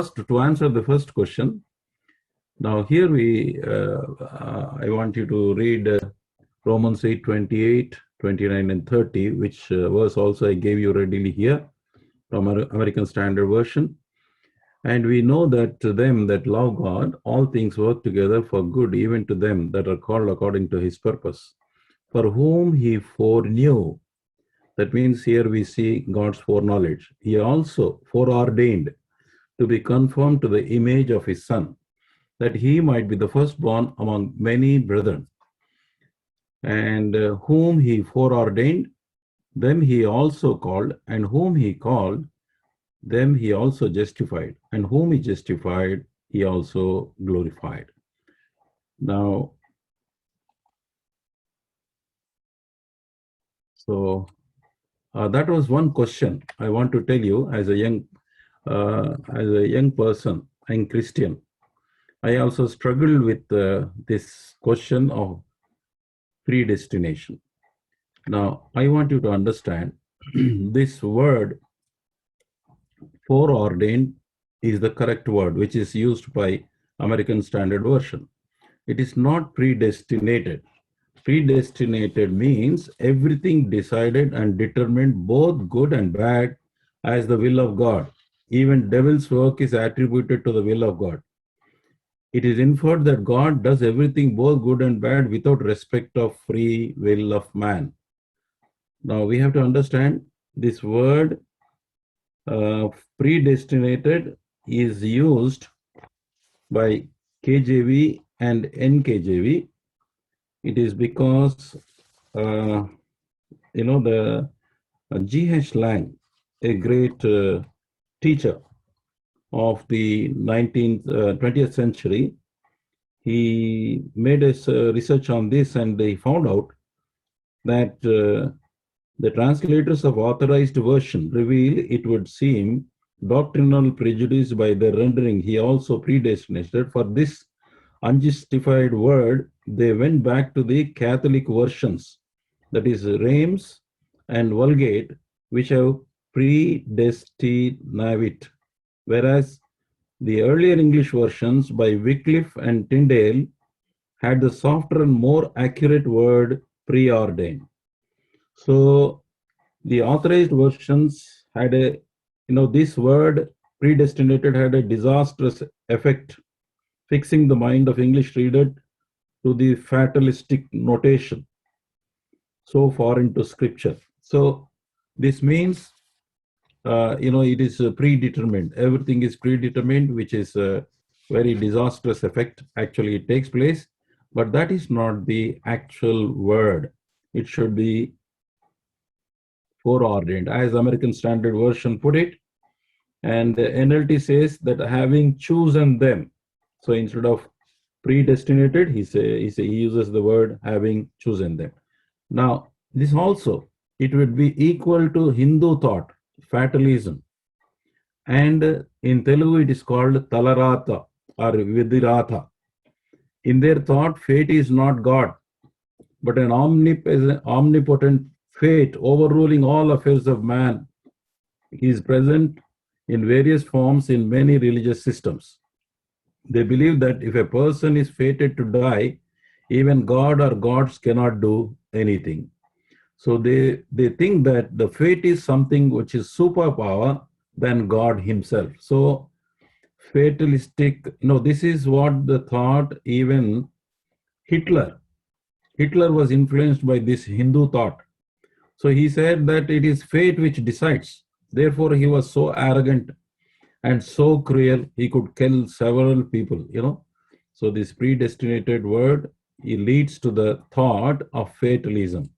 To answer the first question, now here I want you to read Romans 8, 28, 29, and 30, which verse also I gave you readily here from American Standard Version. And we know that to them that love God, all things work together for good, even to them that are called according to his purpose, for whom he foreknew. That means here we see God's foreknowledge. He also foreordained to be conformed to the image of his Son, that he might be the firstborn among many brethren. And whom he foreordained, them he also called, and whom he called, them he also justified, and whom he justified, he also glorified. Now, so that was one question I want to tell you as a young person, young Christian. I also struggled with this question of predestination. Now, I want you to understand this word foreordained is the correct word, which is used by American Standard Version. It is not predestinated. Predestinated means everything decided and determined, both good and bad, as the will of God. Even devil's work is attributed to the will of God. It is inferred that God does everything, both good and bad, without respect of free will of man. Now we have to understand this word predestinated is used by KJV and NKJV. It is because the G.H. Lang, a great teacher of the 20th century, he made his research on this, and he found out that the translators of authorized version reveal, it would seem, doctrinal prejudice by their rendering. He also predestinated. For this unjustified word, they went back to the Catholic versions, that is Reims and Vulgate, which have predestinavit, whereas the earlier English versions by Wycliffe and Tyndale had the softer and more accurate word preordained. So the authorized versions had this word predestinated had a disastrous effect, fixing the mind of English reader to the fatalistic notation so far into scripture. So this means, it is predetermined. Everything is predetermined, which is a very disastrous effect. Actually, it takes place, but that is not the actual word. It should be foreordained, as American Standard Version put it. And the NLT says that having chosen them. So instead of predestinated, he uses the word having chosen them. Now, this also, it would be equal to Hindu thought, fatalism. And in Telugu, it is called Talarata or Vidiratha. In their thought, fate is not God, but an omnipotent fate overruling all affairs of man. Is present in various forms in many religious systems. They believe that if a person is fated to die, even God or gods cannot do anything. So they think that the fate is something which is superpower than God himself. So fatalistic, this is what the thought. Even Hitler was influenced by this Hindu thought. So he said that it is fate which decides. Therefore, he was so arrogant and so cruel, he could kill several people, So this predestinated word, it leads to the thought of fatalism.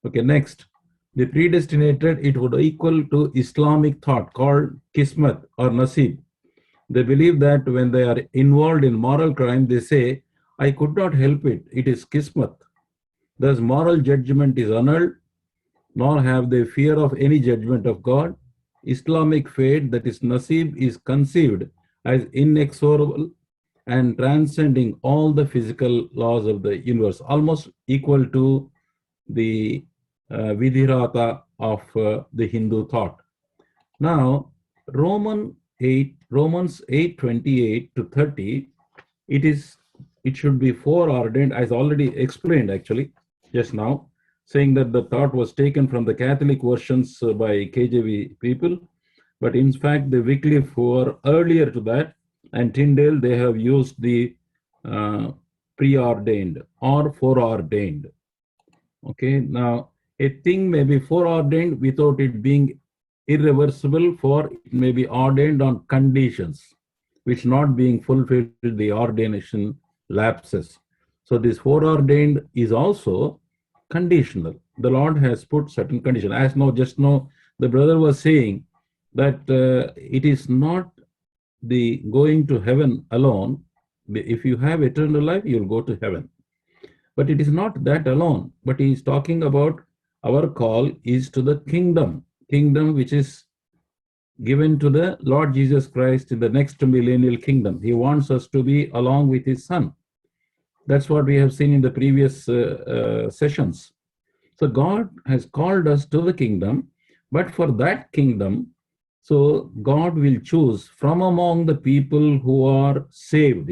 Okay, next. The predestinated, it would equal to Islamic thought called Kismet or Nasib. They believe that when they are involved in moral crime, they say, I could not help it, it is Kismet. Thus, moral judgment is annulled, nor have they fear of any judgment of God. Islamic fate, that is Nasib, is conceived as inexorable and transcending all the physical laws of the universe, almost equal to the Vidhirata of the Hindu thought. Now, Romans 8, Romans 8:28 to 30, it should be foreordained, as already explained actually just now, saying that the thought was taken from the Catholic versions by KJV people, but in fact the Wycliffe were earlier to that, and Tyndale, they have used the preordained or foreordained. Okay, now a thing may be foreordained without it being irreversible, for it may be ordained on conditions which not being fulfilled, the ordination lapses. So this foreordained is also conditional. The Lord has put certain conditions. As now, just now, the brother was saying that it is not the going to heaven alone. If you have eternal life, you'll go to heaven. But it is not that alone. But he is talking about our call is to the kingdom which is given to the Lord Jesus Christ in the next millennial kingdom. He wants us to be along with his son. That's what we have seen in the previous sessions. So God has called us to the kingdom, but for that kingdom, so God will choose from among the people who are saved.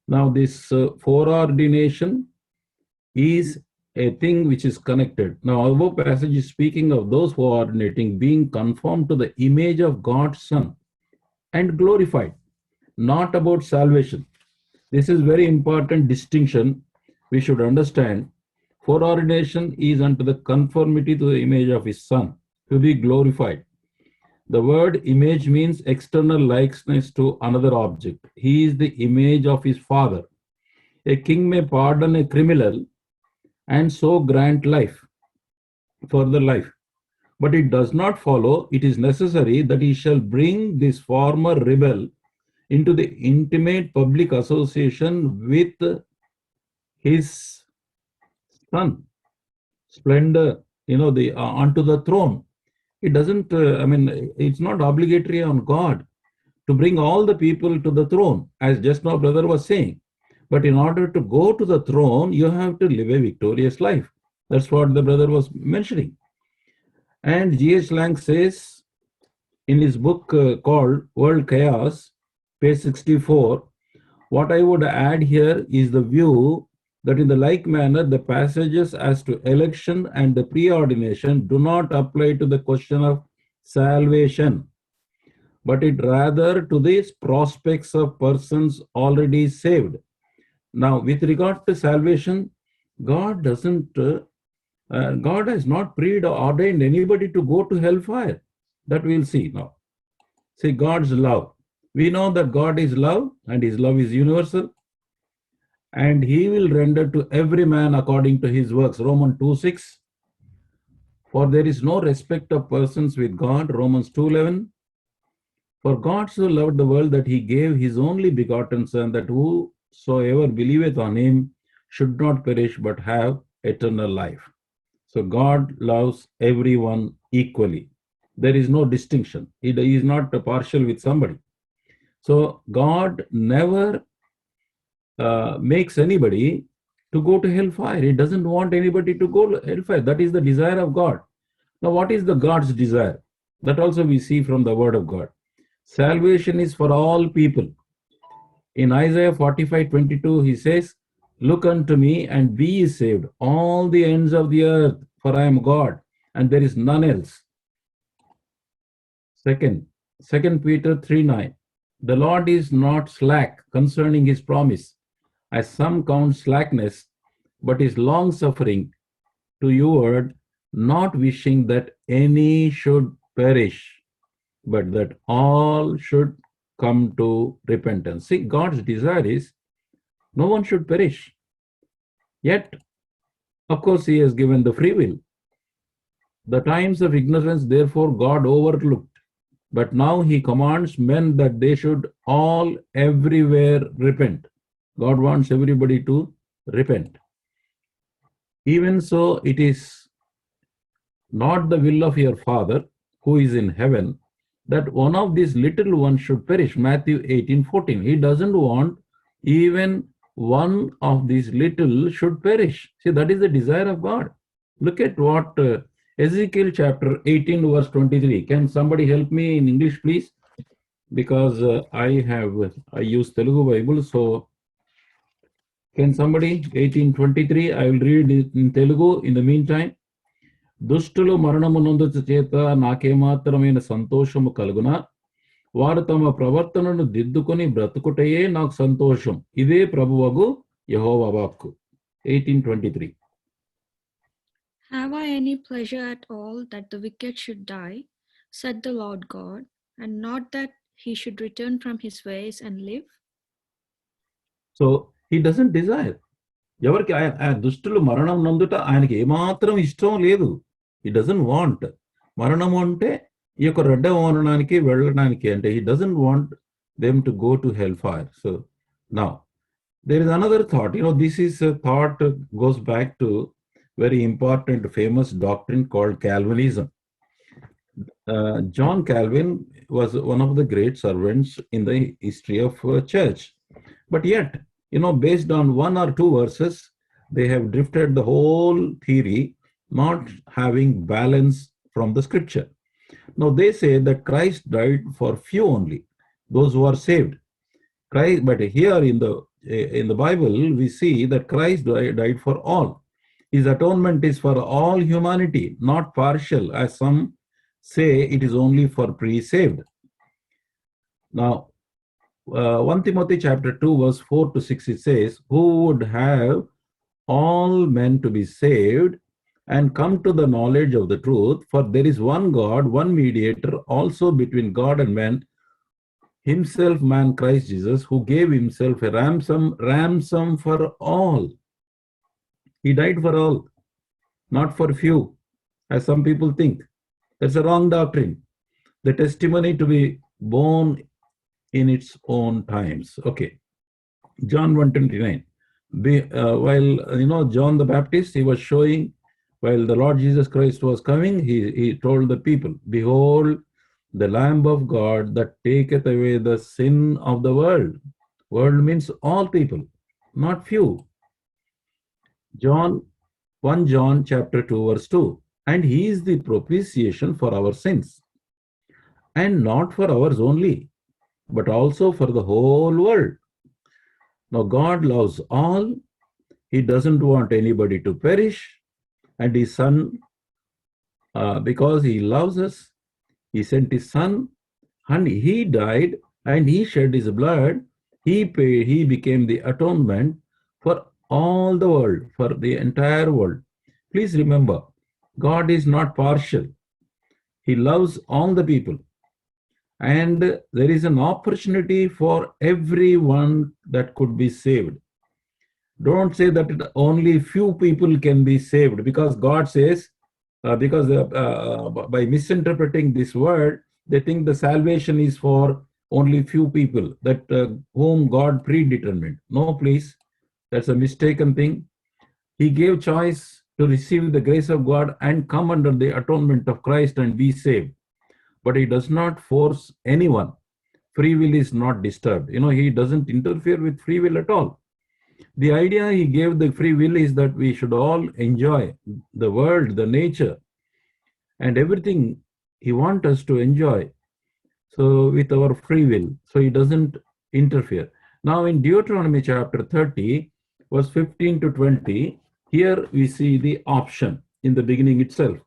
Now this foreordination is a thing which is connected. Now, our passage is speaking of those who are ordinating being conformed to the image of God's Son and glorified, not about salvation. This is very important distinction we should understand. Foreordination is unto the conformity to the image of his Son, to be glorified. The word image means external likeness to another object. He is the image of his Father. A king may pardon a criminal and so grant life, further life. But it does not follow, it is necessary that he shall bring this former rebel into the intimate public association with his son, splendor, onto the throne. It doesn't, it's not obligatory on God to bring all the people to the throne, as just now brother was saying. But in order to go to the throne, you have to live a victorious life. That's what the brother was mentioning. And G.H. Lang says in his book called World Chaos, page 64, what I would add here is the view that in the like manner, the passages as to election and the preordination do not apply to the question of salvation, but it rather to these prospects of persons already saved. Now, with regard to salvation, God has not preordained anybody to go to hellfire. That we'll see now. See, God's love. We know that God is love, and his love is universal, and he will render to every man according to his works. Romans 2:6. For there is no respect of persons with God. Romans 2:11. For God so loved the world that he gave his only begotten Son, that whosoever believeth on him should not perish but have eternal life. So God loves everyone equally. There is no distinction. He is not partial with somebody. So God never makes anybody to go to hellfire. He doesn't want anybody to go to hellfire. That is the desire of God. Now, what is the God's desire? That also we see from the word of God. Salvation is for all people. In Isaiah 45:22, he says, look unto me and be ye saved, all the ends of the earth, for I am God, and there is none else. Second Peter 3:9, the Lord is not slack concerning his promise, as some count slackness, but is long-suffering to you, not wishing that any should perish, but that all should come to repentance. See, God's desire is no one should perish. Yet, of course, he has given the free will. The times of ignorance, therefore, God overlooked. But now he commands men that they should all everywhere repent. God wants everybody to repent. Even so, it is not the will of your Father who is in heaven that one of these little ones should perish. Matthew 18:14. He doesn't want even one of these little should perish. See, that is the desire of God. Look at what Ezekiel chapter 18 verse 23. Can somebody help me in English, please? because I use Telugu Bible, so can somebody 1823, I will read it in Telugu in the meantime. దుష్టులు మరణమునందుట చేత నాకేమాత్రమైన సంతోషము కలుగునా, వారు తమ ప్రవర్తనను దిద్దుకొని బ్రతుకుటయే నాకు సంతోషం. ఇదే ప్రభువగు యెహోవా వాక్కు. 1823. Have I any pleasure at all that the wicked should die, said the Lord God, and not that he should return from his ways and live? So he doesn't desire. ఎవరికి దుష్టులు మరణం నందుట ఆయనకి ఏమాత్రం ఇష్టం లేదు. he doesn't want. మరణము అంటే ఈ యొక్క రెండవ మరణానికి వెళ్ళడానికి, అంటే he doesn't want them to go to hellfire. So now there is another thought. This is a thought goes back to very important famous doctrine called Calvinism. John Calvin was one of the great servants in the history of church, but yet based on one or two verses, they have drifted the whole theory, not having balance from the scripture. Now they say that Christ died for few only, those who are saved. Christ, but here in the Bible, we see that Christ died for all. His atonement is for all humanity, not partial, as some say it is only for pre-saved. Now, 1 Timothy chapter 2, verse 4 to 6, it says, who would have all men to be saved and come to the knowledge of the truth, for there is one God, one mediator also between God and man, himself man Christ Jesus, who gave himself a ransom for all. He died for all, not for few, as some people think. That's a wrong doctrine. The testimony to be born in its own times. Okay. John 1:29. While John the Baptist, he was showing, while the Lord Jesus Christ was coming, he told the people, behold, the Lamb of God that taketh away the sin of the world. World means all people, not few. 1 John chapter 2, verse 2. And he is the propitiation for our sins, and not for ours only, but also for the whole world. Now God loves all. He doesn't want anybody to perish. And his son, because he loves us, he sent his son, and he died, and he shed his blood. He became the atonement for all the world, for the entire world. Please remember, God is not partial. He loves all the people. And there is an opportunity for everyone that could be saved. Don't say that only few people can be saved, because God says, by misinterpreting this word, they think the salvation is for only few people, that whom God predetermined. No, please, that's a mistaken thing. He gave choice to receive the grace of God and come under the atonement of Christ and be saved. But he does not force anyone. Free will is not disturbed. He doesn't interfere with free will at all. The idea he gave the free will is that we should all enjoy the world, the nature, and everything he wants us to enjoy. So with our free will, so he doesn't interfere. Now in Deuteronomy chapter 30, verse 15 to 20, here we see the option in the beginning itself.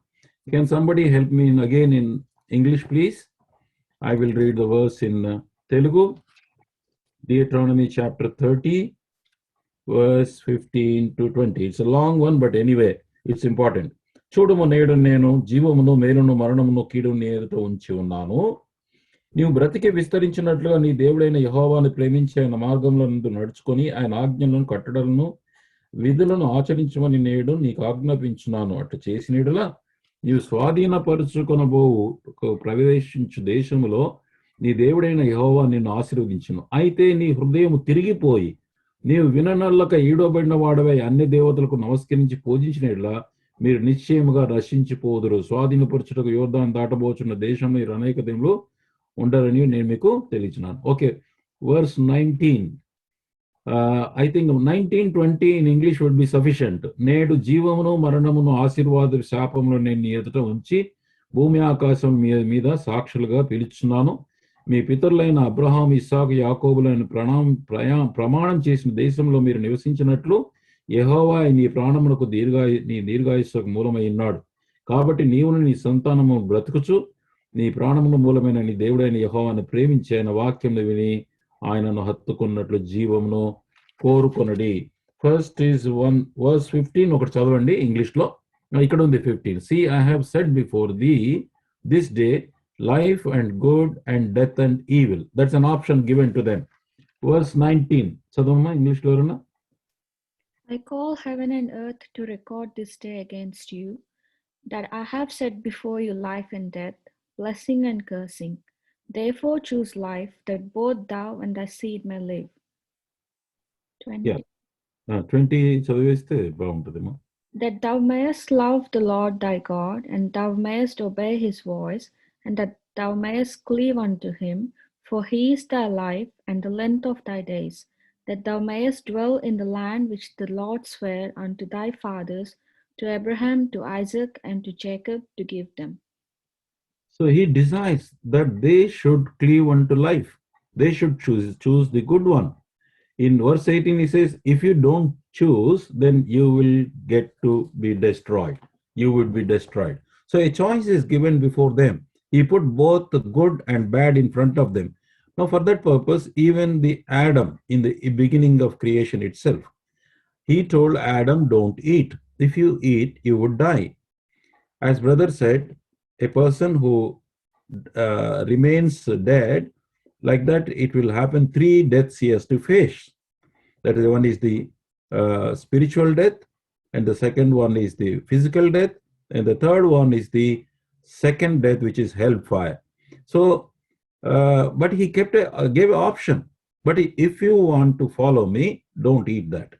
Can somebody help me again in English, please? I will read the verse in Telugu. Deuteronomy chapter 30, verse 15 to 20. It's a long one, but anyway, it's important. చూడుము నేడు నేను జీవమును మేలును మరణమును కీడును నీ ఎదుట ఉంచి ఉన్నాను. నీవు బ్రతికి విస్తరించినట్లుగా నీ దేవుడైన యెహోవాను ప్రేమించి ఆయన మార్గంలో నుండి నడుచుకొని ఆయన ఆజ్ఞలను కట్టడలను విధులను ఆచరించమని నేడు నీకు ఆజ్ఞాపించున్నాను. అట్లు చేసినట్లుగా నీవు స్వాధీనపరుచుకొనబోవు ప్రవేశించు దేశములో నీ దేవుడైన యెహోవా నిన్ను ఆశీర్వదించును. అయితే నీ హృదయము తిరిగిపోయి నీవు విననల్లక ఈడబడిన వాడవై అన్ని దేవతలకు నమస్కరించి పూజించినట్లా మీరు నిశ్చయముగా రక్షించిపోదురు. స్వాధీనపరచుటకు యోర్దాను దాటబోచున్న దేశం మీరు అనేక దినములు ఉండరని నేను మీకు తెలియచున్నాను. Okay, verse 19. I think 19-20 in English would be sufficient. నేడు జీవమును మరణమును ఆశీర్వాద శాపమును నేను నీ ఎదుట ఉంచి భూమి ఆకాశం మీద సాక్షులుగా పిలుచున్నాను. మీ పితరులైన అబ్రహాం, ఇస్సాకు, యాకోబులను ప్రమాణం చేసిన దేశంలో మీరు నివసించినట్లు యెహోవా నీ దీర్ఘాయుస్సుకు మూలమై ఉన్నాడు. కాబట్టి నీవును నీ సంతానము బ్రతుకుచు నీ ప్రాణముల మూలమైన నీ దేవుడైన యెహోవాను ప్రేమించి ఆయన వాక్యమును విని ఆయనను హత్తుకున్నట్లు జీవమును కోరుకొనడి. ఫస్ట్ ఈజ్ 1:15 ఒకటి చదవండి ఇంగ్లీష్ లో. ఇక్కడ ఉంది 15. See, I have said before thee this day life and good and death and evil. That's an option given to them. Verse 19 చదవమ్మా English లో ఎవరన్నా. I call heaven and earth to record this day against you, that I have set before you life and death, blessing and cursing. Therefore choose life, that both thou and thy seed may live. 20. Yeah. 20 చదివేస్తే బాగుంటుందేమో. That thou mayest love the Lord thy God, and thou mayest obey his voice, and that thou mayest cleave unto him, for he is thy life and the length of thy days, that thou mayest dwell in the land which the Lord sware unto thy fathers, to Abraham, to Isaac, and to Jacob, to give them. So he desires that they should cleave unto life. They should choose the good one. In verse 18 he says, if you don't choose, then you will get to be destroyed. You would be destroyed. So a choice is given before them. He put both the good and bad in front of them. Now for that purpose, even the Adam in the beginning of creation itself, he told Adam, don't eat. If you eat, you would die. As brother said, a person who remains dead, like that, it will happen 3 deaths he has to face. That is, one is the spiritual death, and the second one is the physical death, and the third one is the second death, which is hellfire. So, but he gave an option. But if you want to follow me, don't eat that.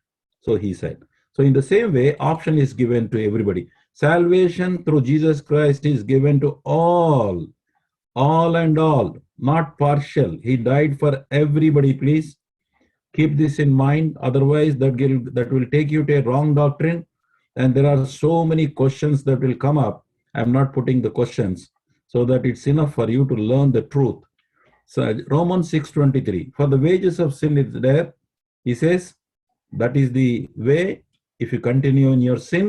So he said. So in the same way, option is given to everybody. Salvation through Jesus Christ is given to all and all, not partial. He died for everybody, please. Keep this in mind. Otherwise, that will take you to a wrong doctrine. And there are so many questions that will come up. I'm not putting the questions so that it's enough for you to learn the truth. So Romans 6:23, for the wages of sin is death. He says, that is the way. If you continue in your sin,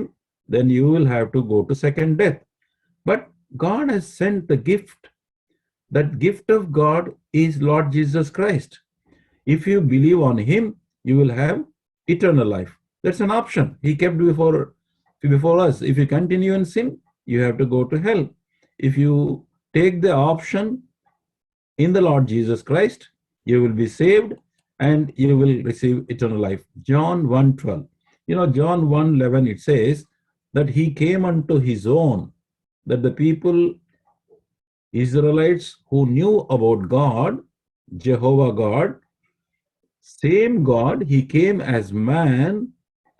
then you will have to go to second death. But God has sent the gift. That gift of God is Lord Jesus Christ. If you believe on him, you will have eternal life. That's an option he kept before us. If you continue in sin, you have to go to hell. If you take the option in the Lord Jesus Christ, you will be saved and you will receive eternal life. John 1:12. John 1:11, it says that he came unto his own, that the people, Israelites who knew about God, Jehovah God, same God, he came as man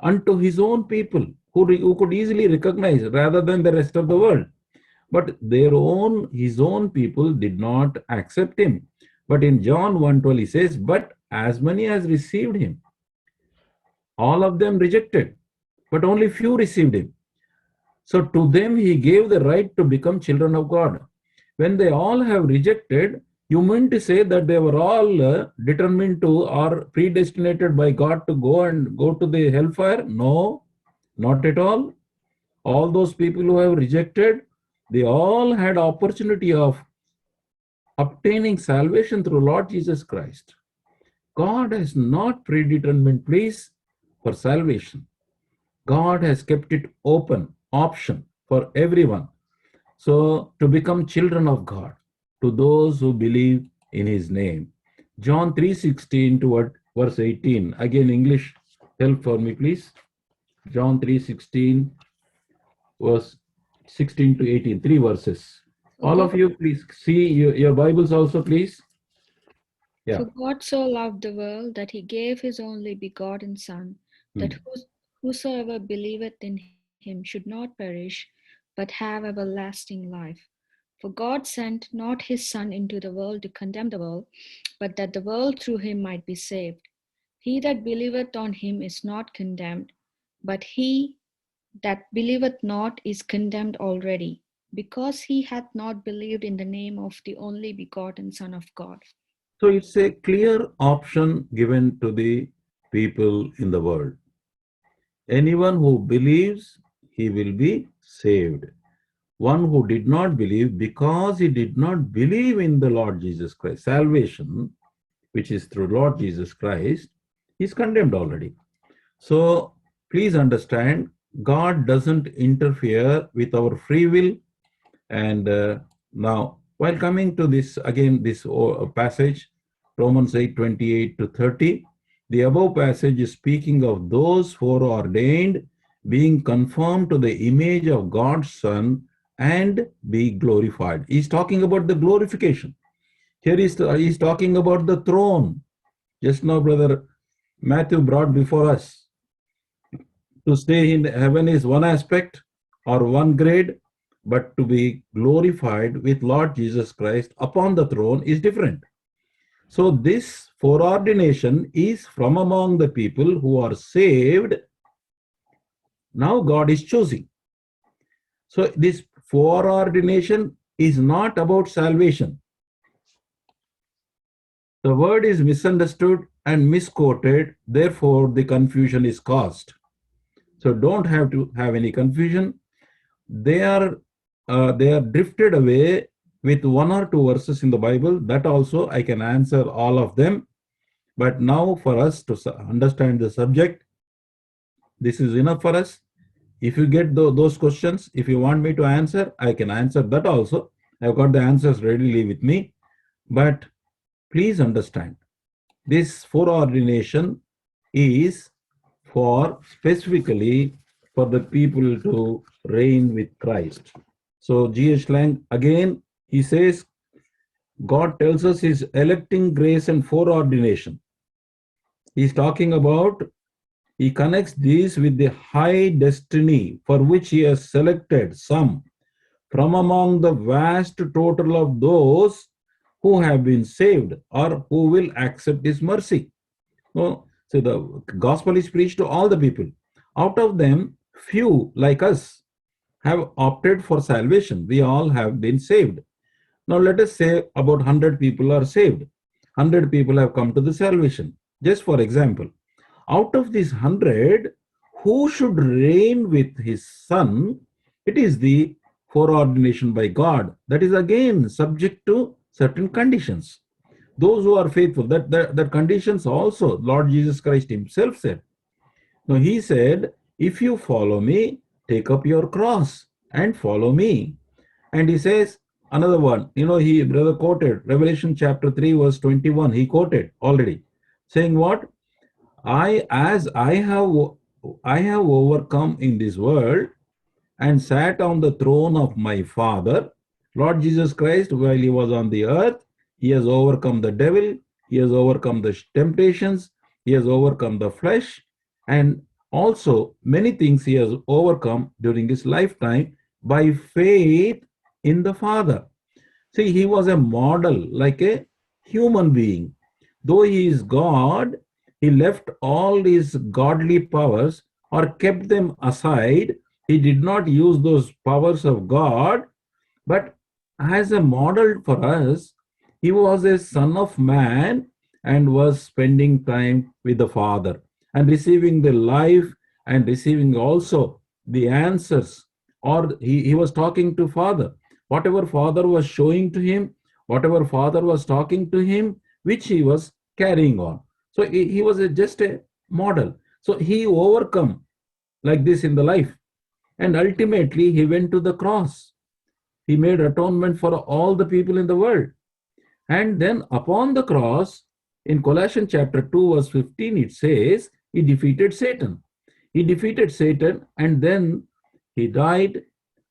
unto his own people, who could easily recognize rather than the rest of the world. But his own people did not accept him. But in John 1:12 he says, but as many as received him, all of them rejected, but only few received him. So to them he gave the right to become children of God. When they all have rejected, you mean to say that they were all determined to or predestinated by God to go to the hellfire? No, not at all. All those people who have rejected, they all had opportunity of obtaining salvation through Lord Jesus Christ. God has not predetermined place for salvation. God has kept it open, option for everyone. So to become children of God, to those who believe in his name. John 3:16 to verse 18. Again, English help for me, please. John 3:16, verse 16 to 18. 3 verses. All of you, please see your Bibles also, please. Yeah. For God so loved the world that he gave his only begotten Son, that whosoever believeth in him should not perish, but have everlasting life. For God sent not his Son into the world to condemn the world, but that the world through him might be saved. He that believeth on him is not condemned, but he that believeth not is condemned already, because he hath not believed in the name of the only begotten Son of God. So it's a clear option given to the people in the world. Anyone who believes, he will be saved. One who did not believe, because he did not believe in the Lord Jesus Christ, salvation, which is through Lord Jesus Christ, is condemned already. So please understand, God doesn't interfere with our free will. And now, while coming to this, again, this passage, Romans 8:28 to 30, the above passage is speaking of those foreordained being conformed to the image of God's Son and be glorified. He's talking about the glorification. Here he's talking about the throne. Just now, Brother Matthew brought before us. To stay in heaven is one aspect or one grade, but to be glorified with Lord Jesus Christ upon the throne is different. So this foreordination is from among the people who are saved. Now God is choosing. So this foreordination is not about salvation. The word is misunderstood and misquoted, therefore the confusion is caused. So don't have to have any confusion. They are drifted away with one or two verses in the Bible. That also I can answer all of them. But now for us to understand the subject, this is enough for us. If you get those questions, if you want me to answer, I can answer that also. I've got the answers readily with me. But please understand, this foreordination is for specifically for the people to reign with Christ. So G.H. Lang, again, he says, God tells us his electing grace and foreordination. He's talking about, he connects these with the high destiny for which he has selected some from among the vast total of those who have been saved or who will accept his mercy. So the gospel is preached to all the people. Out of them, few like us have opted for salvation. We all have been saved. Now let us say about 100 people are saved. 100 people have come to the salvation. Just for example, out of these 100, who should reign with his Son? It is the foreordination by God. That is again subject to certain conditions. Those who are faithful, that conditions also Lord Jesus Christ himself said. Now he said, if you follow me, take up your cross and follow me. And he says another one, he brother quoted Revelation chapter 3 verse 21. He quoted already, saying what? I have overcome in this world and sat on the throne of my Father. Lord Jesus Christ, while he was on the earth, he has overcome the devil, he has overcome the temptations, he has overcome the flesh, and also many things he has overcome during his lifetime by faith in the Father. See, he was a model, like a human being. Though he is God, he left all his godly powers or kept them aside. He did not use those powers of God, but as a model for us, he was a son of man and was spending time with the Father and receiving the life and receiving also the answers. Or he was talking to Father. Whatever Father was showing to him, whatever Father was talking to him, which he was carrying on. So he was just a model. So he overcome like this in the life. And ultimately, he went to the cross. He made atonement for all the people in the world. And then upon the cross, in Colossians chapter 2, verse 15, it says, he defeated Satan. He defeated Satan and then he died,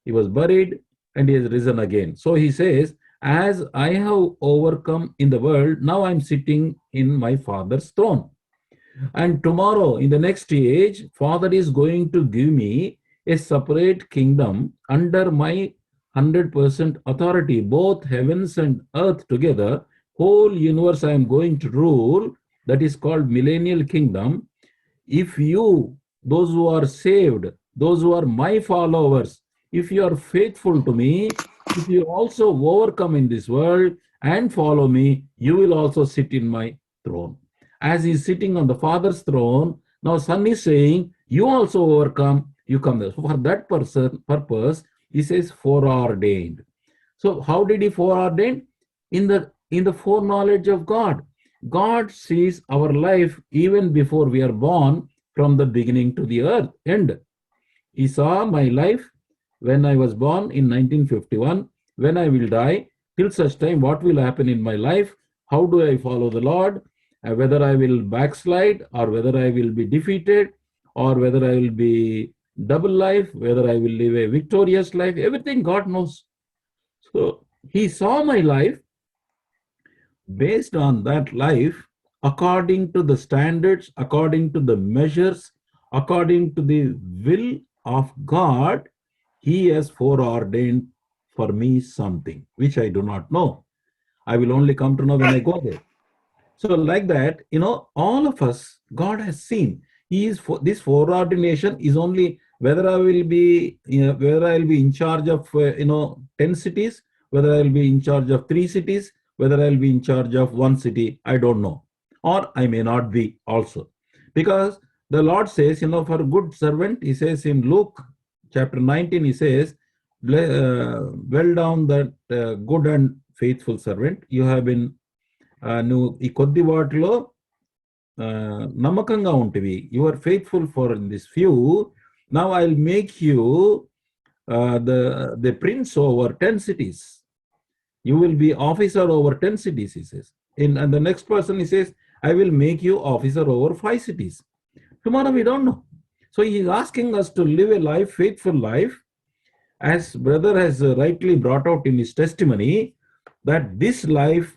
he was buried, and he has risen again. So he says, as I have overcome in the world, now I'm sitting in my Father's throne. And tomorrow, in the next age, Father is going to give me a separate kingdom under my 100% authority, both heavens and earth together, whole universe I am going to rule. That is called millennial kingdom. If you, those who are saved, those who are my followers, if you are faithful to me, if you also overcome in this world and follow me, you will also sit in my throne. As he's sitting on the Father's throne, now Son is saying, you also overcome, you come there. So for that purpose, he says foreordained. So how did he foreordain? In the foreknowledge of God. God sees our life even before we are born, from the beginning to the earth end. He saw my life when I was born in 1951, when I will die, till such time, what will happen in my life, how do I follow the Lord, whether I will backslide or whether I will be defeated or whether I will be double life, whether I will live a victorious life, everything God knows. So he saw my life. Based on that life, according to the standards, according to the measures, according to the will of God, he has foreordained for me something which I do not know. I will only come to know when I go there. So, like that, all of us, God has seen. He is for this foreordination is only whether I will be, whether I will be in charge of, 10 cities, whether I will be in charge of 3 cities, whether I will be in charge of 1 city, I don't know. Or I may not be also. Because the Lord says, for a good servant, he says in Luke chapter 19, he says, well done that good and faithful servant. You have been నువ్వు ఈ కొద్ది వాటిలో నమ్మకంగా ఉంటివి, you are faithful for this few, now I will make you the prince over 10 cities. You will be officer over 10 cities, he says. And the next person, he says, I will make you officer over 5 cities. Tomorrow we don't know. So he is asking us to live a life, faithful life, as brother has rightly brought out in his testimony, that this life,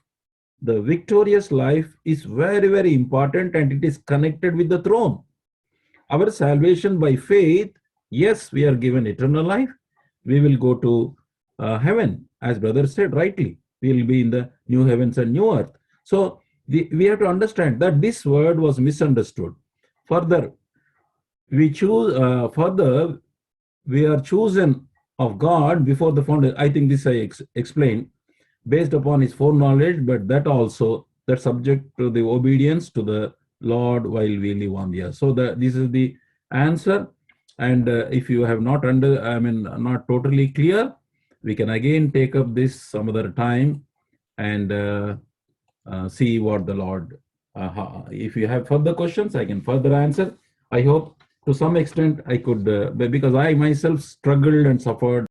the victorious life, is very, very important, and it is connected with the throne. Our salvation by faith, yes, we are given eternal life. We will go to heaven, as brother said rightly. We will be in the new heavens and new earth. So we have to understand that this word was misunderstood. Further, we are chosen of God before the foundation. I think this I explained, based upon his foreknowledge, but that also, that subject to the obedience to the Lord while we live on the earth. So this is the answer. And if you have not not totally clear, we can again take up this some other time and see what the Lord, if you have further questions, I can further answer. I hope to some extent I could, because I myself struggled and suffered